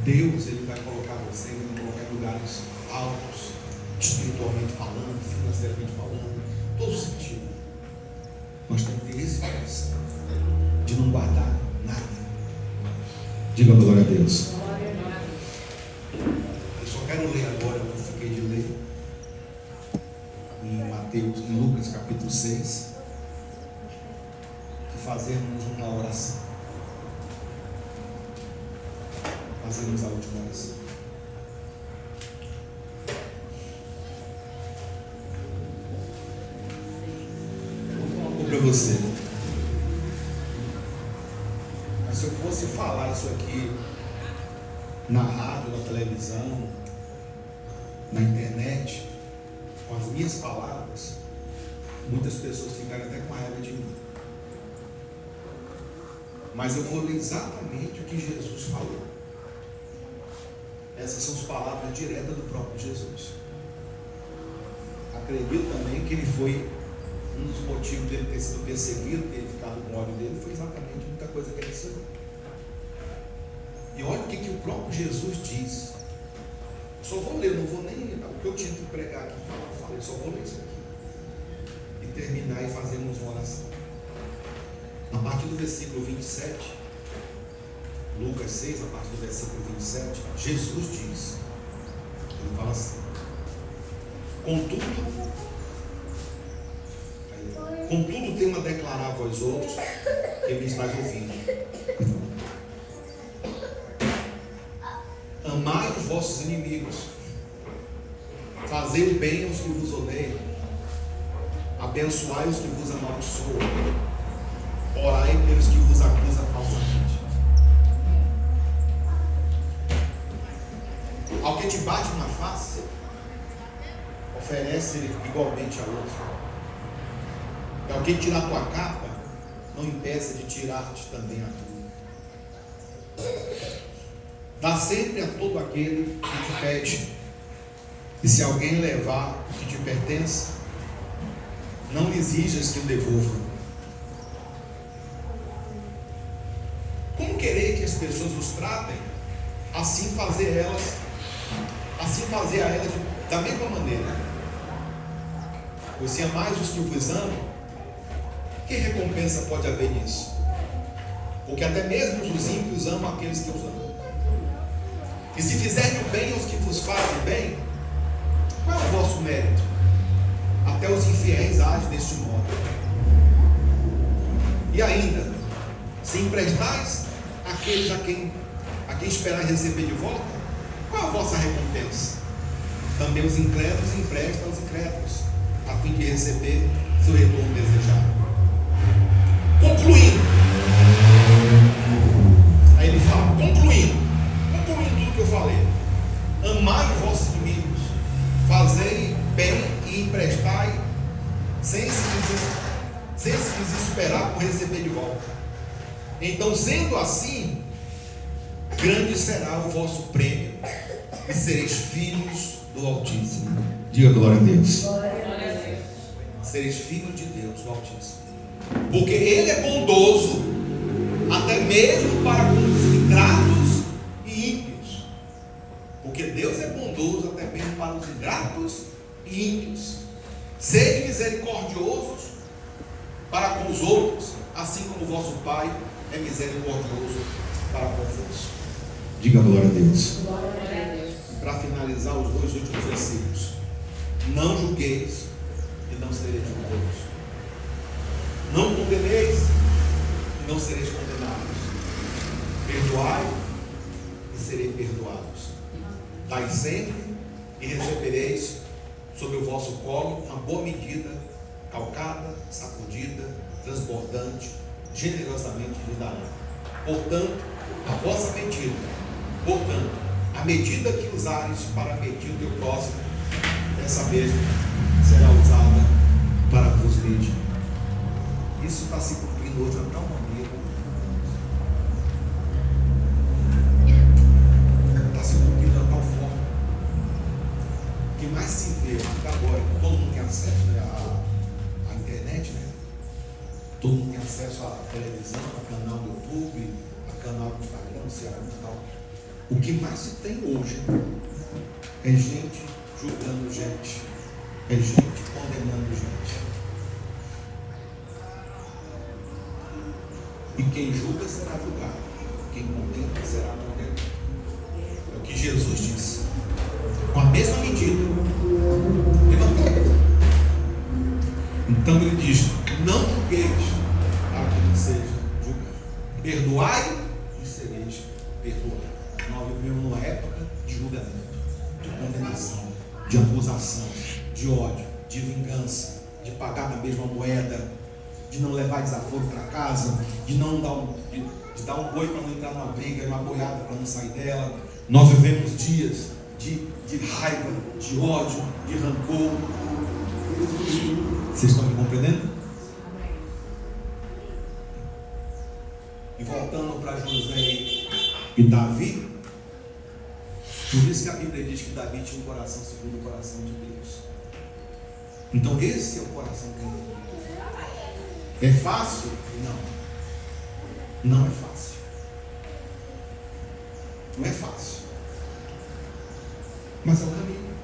Deus, ele vai colocar você, ele vai colocar em lugares altos, espiritualmente falando, financeiramente falando, todo sentido. Nós temos que ter esse coração de não guardar nada. Diga glória a Deus. Eu só quero ler agora o que eu fiquei de ler em Lucas capítulo 6, e fazermos uma oração. Fazemos a última oração. Para você. Mas se eu fosse falar isso aqui na rádio, na televisão, na internet, com as minhas palavras, muitas pessoas ficariam até com raiva de mim. Mas eu vou ler exatamente o que Jesus falou. Essas são as palavras diretas do próprio Jesus. Acredito também que ele foi um dos motivos dele ter sido perseguido, ter ficado com ódio dele, foi exatamente muita coisa que ele ensinou. E olha o que o próprio Jesus diz. Só vou ler, não vou nem o que eu tinha que pregar aqui. Falei, só vou ler isso aqui. E terminar e fazermos uma oração. A partir do versículo 27, Lucas 6, a partir do versículo 27, Jesus diz, ele fala assim: contudo, aí Contudo, tenho a declarar a vós outros que me estáis ouvindo. Amai os vossos inimigos, fazei o bem aos que vos odeiam, abençoai os que vos amaldiçoam, orai pelos que vos acusam falsamente. Ao que te bate na face, oferece igualmente a outro. E ao que tirar a tua capa, não impeça de tirar-te também a tua. Dá sempre a todo aquele que te pede. E se alguém levar o que te pertence, não lhe exijas que o devolva. Como querer que as pessoas os tratem, assim fazer a elas da mesma maneira? Pois se amais os que vos amam, que recompensa pode haver nisso? Porque até mesmo os ímpios amam aqueles que os amam. E se fizerem o bem aos que vos fazem bem, qual é o vosso mérito? Até os infiéis agem deste modo. E ainda, se emprestais àqueles a quem esperais receber de volta, qual é a vossa recompensa? Também os incrédulos emprestam aos incrédulos, a fim de receber seu retorno desejado. Concluindo, aí ele fala, concluindo tudo que eu falei: amai os vossos inimigos, fazei bem e emprestai, sem se desesperar por receber de volta. Então, sendo assim, grande será o vosso prêmio, e sereis filhos do Altíssimo. Diga glória a Deus. Sereis filhos de Deus, do Altíssimo. Porque Ele é bondoso, até mesmo para com os ingratos e ímpios. Porque Deus é bondoso até mesmo para os ingratos e ímpios. Sede misericordiosos para com os outros, assim como o vosso Pai é misericordioso para convosco. Diga glória a Deus. E para finalizar os dois últimos versículos: não julgueis e não sereis julgados. Não condeneis e não sereis condenados. Perdoai e sereis perdoados. Dai sempre e recebereis sobre o vosso colo uma boa medida, calcada, sacudida, transbordante, generosamente vos dará. Portanto, a medida que usares para medir o teu próximo, essa mesma será usada para vos medir. Isso está se cumprindo hoje de tal maneira. Está se cumprindo de tal forma que mais se vê até agora, que todo mundo tem acesso, né, à internet, né? Todo mundo tem acesso à televisão, a canal do YouTube, a canal do Instagram, no Ceará e tal. O que mais se tem hoje é gente julgando gente, é gente condenando gente. E quem julga será julgado, quem condena será condenado. É o que Jesus disse. Com a mesma medida, então ele diz: não julgueis para que não seja julgado. Perdoai e sereis perdoados. Nós vivemos numa época de julgamento, de condenação, de acusação, de ódio, de vingança, de pagar na mesma moeda, de não levar desaforo para casa, de não dar um boi para não entrar numa briga, uma boiada para não sair dela. Nós vivemos dias de raiva, de ódio, de rancor. Vocês estão me compreendendo? E voltando para José e Davi, por isso que a Bíblia diz que Davi tinha um coração segundo o coração de Deus. Então esse é o coração que Deus. É fácil? Não é fácil. Não é fácil. Mas é o caminho.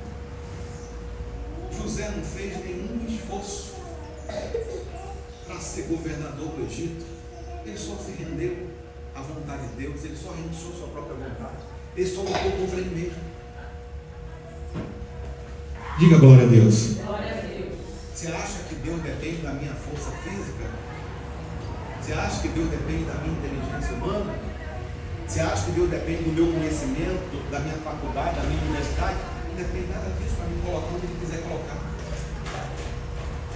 José não fez nenhum esforço para ser governador do Egito. Ele só se rendeu à vontade de Deus. Ele só renunciou à sua própria vontade. Ele só lutou contra ele mesmo. Diga glória a Deus. Glória a Deus. Você acha que Deus depende da minha força física? Você acha que Deus depende da minha inteligência humana? Você acha que Deus depende do meu conhecimento, da minha faculdade, da minha universidade? Não depende nada disso para me colocar onde Ele quiser colocar.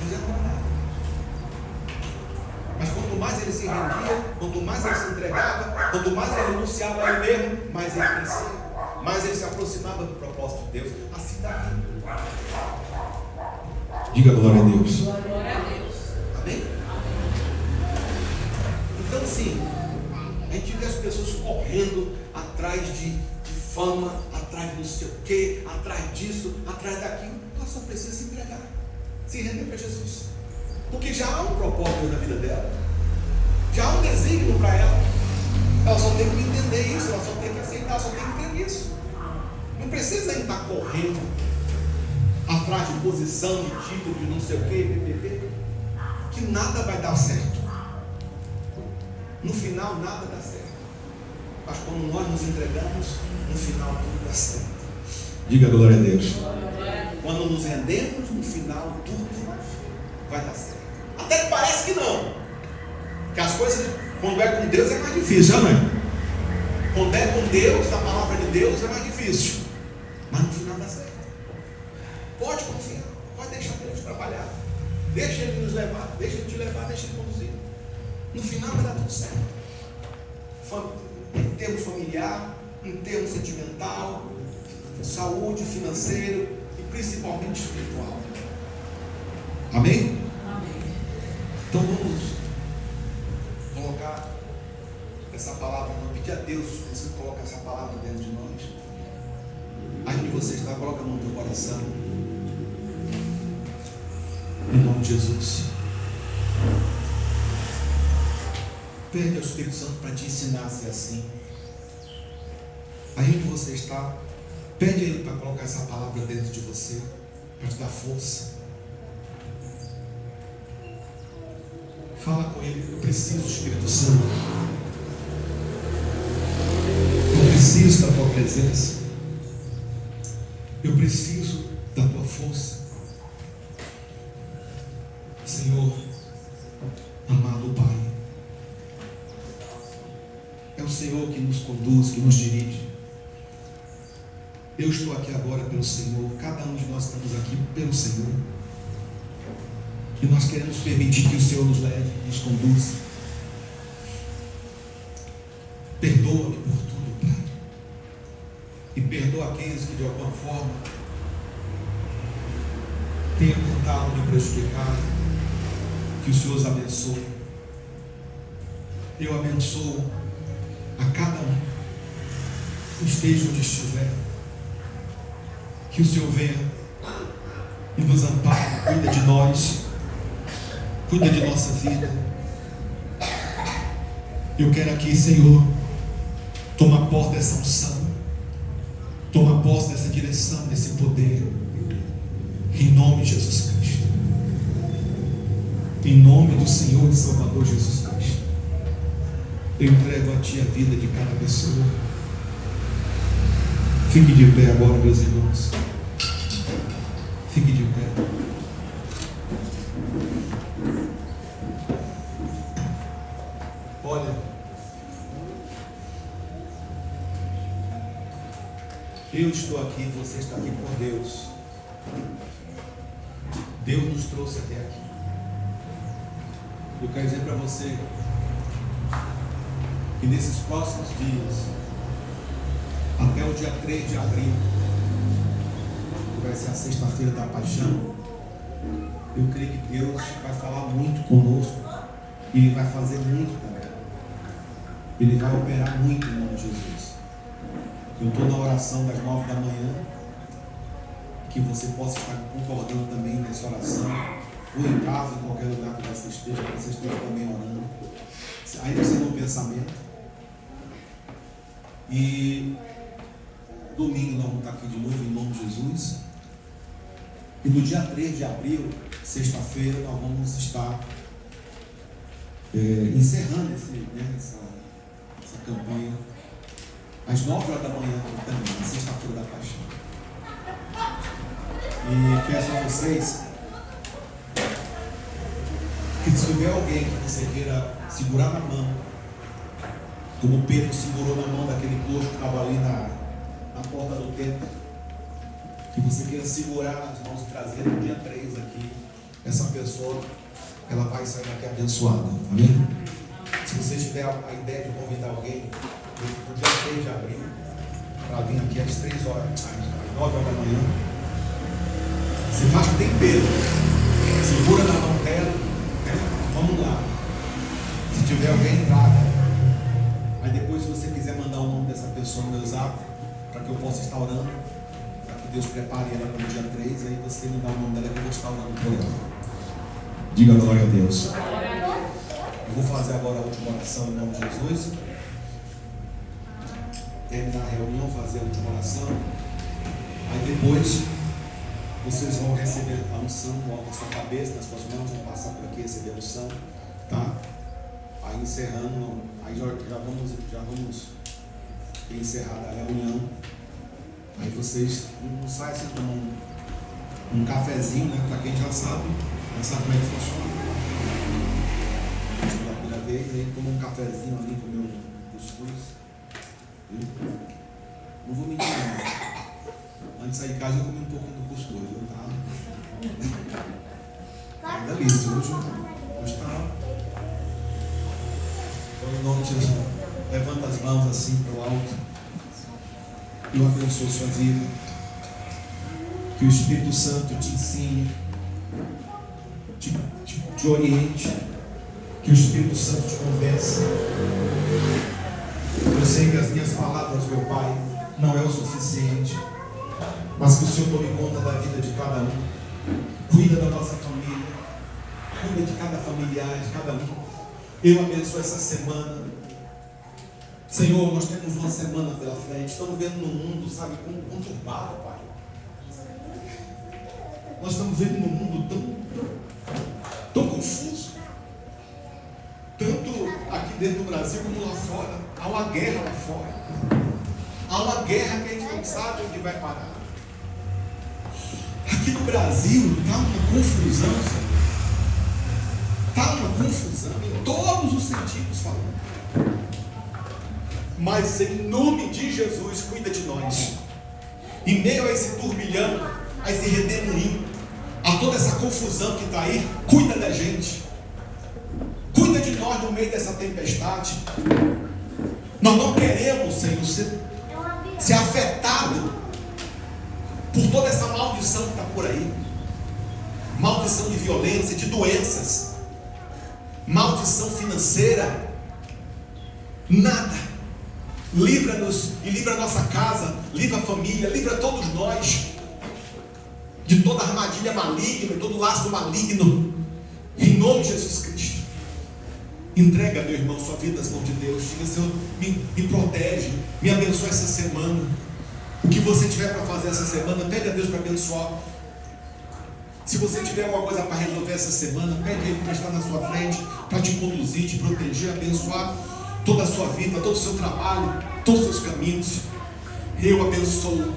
Deus é nada. Mas quanto mais ele se rendia, quanto mais ele se entregava, quanto mais ele renunciava a ele mesmo, mais ele crescia, mais ele se aproximava do propósito de Deus. Assim Davi. Diga glória a Deus. Glória a Deus. Amém? Então assim, a gente vê as pessoas correndo atrás de fama, atrás de não sei o que, atrás disso, atrás daquilo. Ela só precisa se entregar, se render para Jesus. Porque já há um propósito na vida dela, já há um desígnio para ela. Ela só tem que entender isso, ela só tem que aceitar, ela só tem que ter isso. Não precisa ainda estar correndo atrás de posição, de título, de não sei o que, PPP, que nada vai dar certo. No final nada dá certo. Mas quando nós nos entregamos, no final tudo dá certo. Diga glória a Deus. Quando nos rendemos, no final tudo vai dar certo. Até que parece que não. Porque as coisas, quando é com Deus, é mais difícil, não é? Quando é com Deus, a palavra de Deus é mais difícil. Mas no final dá certo. Pode confiar, pode deixar Deus trabalhar. Deixa Ele nos levar, deixa Ele te levar, deixa Ele conduzir. No final vai dar tudo certo. Em termos familiar, em termos sentimental, saúde, financeiro e principalmente espiritual. Amém? Amém. Então vamos colocar essa palavra, não pedir a Deus, você coloca essa palavra dentro de nós. Aí onde você está, coloca no teu coração. Em nome de Jesus. Pede ao Espírito Santo para te ensinar a ser assim. Aí onde você está, pede a Ele para colocar essa palavra dentro de você, para te dar força. Fala com Ele, eu preciso, Espírito Santo. Eu preciso da Tua presença. Eu preciso da Tua força. Senhor, amado Pai, é o Senhor que nos conduz, que nos dirige. Eu estou aqui agora pelo Senhor, cada um de nós estamos aqui pelo Senhor. E nós queremos permitir que o Senhor nos leve, nos conduza. Perdoa-me por tudo, Pai. E perdoa aqueles que de alguma forma tenham tentado me prejudicar. Que o Senhor os abençoe. Eu abençoo a cada um, esteja onde estiver. Que o Senhor venha e nos ampare, cuida de nós. Cuida de nossa vida. Eu quero aqui, Senhor, tomar posse dessa unção, tomar posse dessa direção, desse poder, em nome de Jesus Cristo, em nome do Senhor e Salvador Jesus Cristo. Eu entrego a Ti a vida de cada pessoa. Fique de pé agora, meus irmãos. Fique de pé. Olha, eu estou aqui, você está aqui por Deus. Deus nos trouxe até aqui. Eu quero dizer para você que nesses próximos dias, até o dia 3 de abril, que vai ser a sexta-feira da paixão, eu creio que Deus vai falar muito conosco e Ele vai fazer muito também. Ele vai operar muito em nome de Jesus. Eu estou na oração das 9 da manhã, que você possa estar concordando também nessa oração, ou em casa, em qualquer lugar que você esteja também orando, ainda sendo um pensamento. E domingo nós vamos estar aqui de novo em nome de Jesus. E no dia 3 de abril, sexta-feira, nós vamos estar encerrando essa campanha às 9 horas da manhã também, na sexta-feira da paixão. E peço a vocês se tiver alguém que você queira segurar na mão, como Pedro segurou na mão daquele coxo que estava ali na porta do templo, que você queira segurar nas mãos e trazer no dia 3 aqui, essa pessoa, ela vai sair daqui abençoada, amém? Se você tiver a ideia de convidar alguém no dia 3 de abril, para vir aqui às 3 horas, às 9 horas da manhã, você faz que tem Pedro, segura na mão dela, vamos lá. Se tiver alguém, traga. Aí depois, se você quiser mandar o nome dessa pessoa no meu zap, para que eu possa estar orando, para que Deus prepare ela para o dia 3, aí você me dá o nome dela que eu vou estar orando por ela. Diga glória a Deus. Eu vou fazer agora a última oração em nome de Jesus. Terminar a reunião, fazer a última oração. Aí depois vocês vão receber a unção na sua cabeça, nas suas mãos, vão passar por aqui receber a unção, tá? Aí encerrando, aí já vamos encerrar a reunião. Aí vocês não saem sem tomar um cafezinho, né? Para quem já sabe como é que funciona. Pela primeira vez, aí toma um cafezinho ali, comer um cuscuz. Não vou mentir, não. Antes de sair de casa eu comi um pouquinho do cuscuz, tá? Delícia, hoje tá. Então, em nome de Jesus, levanta as mãos assim para o alto. Eu abençoo sua vida. Que o Espírito Santo te ensine, te oriente. Que o Espírito Santo te converse. Eu sei que as minhas palavras, meu Pai, não é o suficiente, mas que o Senhor tome conta da vida de cada um. Cuida da nossa família, cuida de cada familiar, de cada um. Eu abençoo essa semana. Senhor, nós temos uma semana pela frente. Estamos vendo no mundo, sabe, conturbado, Pai. Nós estamos vendo num mundo tão confuso. Tanto aqui dentro do Brasil como lá fora. Há uma guerra lá fora. Há uma guerra que a gente não sabe onde vai parar. Aqui no Brasil está uma confusão, Senhor. Está uma confusão em todos os sentidos falando. Mas em nome de Jesus, cuida de nós. Em meio a esse turbilhão, a esse redemoinho, a toda essa confusão que está aí, cuida da gente. Cuida de nós no meio dessa tempestade. Nós não queremos, Senhor, ser afetado por toda essa maldição que está por aí. Maldição de violência, de doenças, maldição financeira. Nada. Livra-nos e livra a nossa casa, livra a família, livra todos nós de toda armadilha maligna, de todo laço maligno. Em nome de Jesus Cristo. Entrega, meu irmão, sua vida nas mãos de Deus. Diga, Senhor, me protege, me abençoa essa semana. O que você tiver para fazer essa semana, pede a Deus para abençoar. Se você tiver alguma coisa para resolver essa semana, pede a Ele para estar na sua frente, para te conduzir, te proteger, abençoar toda a sua vida, todo o seu trabalho, todos os seus caminhos. Eu abençoo,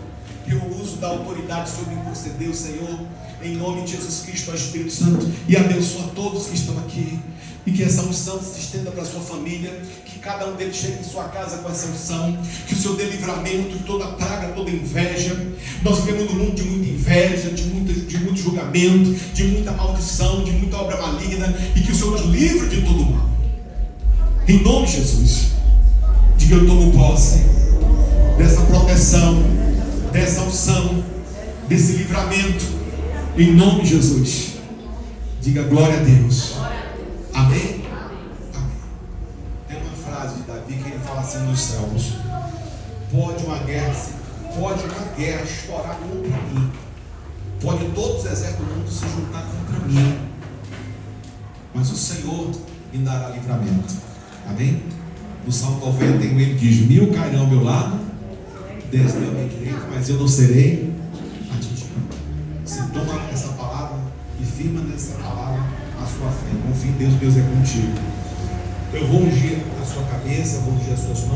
eu uso da autoridade sobre me conceder, Senhor, em nome de Jesus Cristo, ao Espírito Santo, e abençoa todos que estão aqui. E que essa unção se estenda para a sua família, que cada um deles chegue em sua casa com essa unção, que o Senhor dê livramento de toda praga, toda inveja. Nós vivemos num mundo de muita inveja, de muito julgamento, de muita maldição, de muita obra maligna, e que o Senhor nos livre de todo mal. Em nome de Jesus, diga: eu tomo posse dessa proteção, dessa unção, desse livramento, em nome de Jesus. Diga glória a Deus. Amém? Amém. Tem uma frase de Davi que ele fala assim nos Salmos: pode uma guerra estourar contra mim, pode todos os exércitos do mundo se juntar contra mim, mas o Senhor me dará livramento. Amém? No Salmo 90 ele diz: 1000 cairão ao meu lado, 10 ao meu direito, mas eu não serei atingido. Você toma essa palavra e firma nessa palavra a sua fé. Confie em Deus, Deus é contigo. Eu vou ungir a sua cabeça, vou ungir as suas mãos.